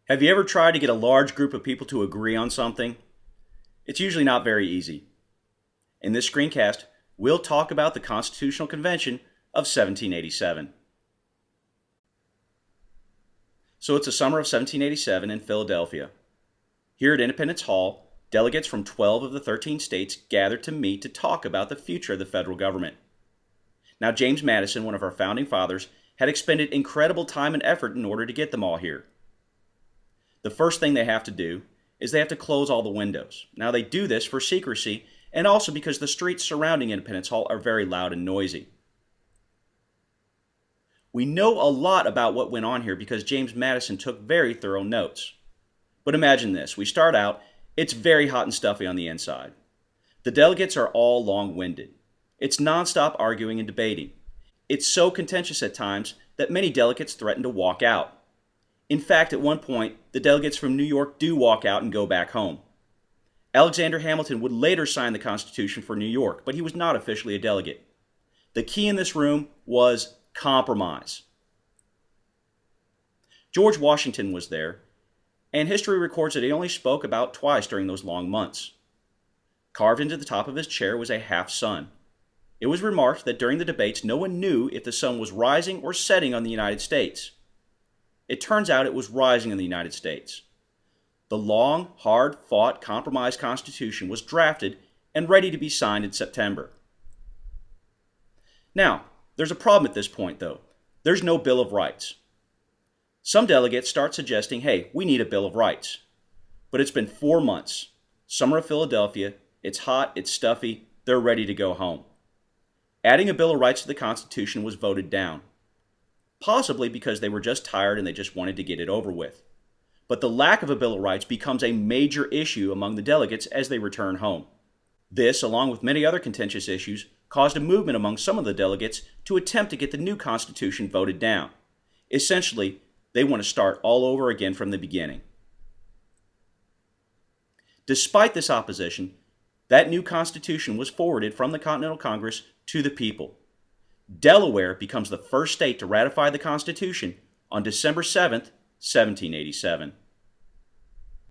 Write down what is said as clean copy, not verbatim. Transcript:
Have you ever tried to get a large group of people to agree on something? It's usually not very easy. In this screencast, we'll talk about the Constitutional Convention of 1787. So it's the summer of 1787 in Philadelphia. Here at Independence Hall, delegates from 12 of the 13 states gathered to meet to talk about the future of the federal government. Now, James Madison, one of our founding fathers, had expended incredible time and effort in order to get them all here. The first thing they have to do is they have to close all the windows. Now, they do this for secrecy and also because the streets surrounding Independence Hall are very loud and noisy. We know a lot about what went on here because James Madison took very thorough notes. But imagine this. We start out, it's very hot and stuffy on the inside. The delegates are all long-winded. It's nonstop arguing and debating. It's so contentious at times that many delegates threaten to walk out. In fact, at one point, the delegates from New York do walk out and go back home. Alexander Hamilton would later sign the Constitution for New York, but he was not officially a delegate. The key in this room was compromise. George Washington was there, and history records that he only spoke about twice during those long months. Carved into the top of his chair was a half sun. It was remarked that during the debates, no one knew if the sun was rising or setting on the United States. It turns out it was rising in the United States. The long, hard-fought compromise Constitution was drafted and ready to be signed in September. Now, there's a problem at this point, though. There's no Bill of Rights. Some delegates start suggesting, hey, we need a Bill of Rights. But it's been 4 months. Summer of Philadelphia, it's hot, it's stuffy, they're ready to go home. Adding a Bill of Rights to the Constitution was voted down. Possibly because they were just tired and they just wanted to get it over with. But the lack of a Bill of Rights becomes a major issue among the delegates as they return home. This, along with many other contentious issues, caused a movement among some of the delegates to attempt to get the new Constitution voted down. Essentially, they want to start all over again from the beginning. Despite this opposition, that new Constitution was forwarded from the Continental Congress to the people. Delaware becomes the first state to ratify the Constitution on December 7th, 1787.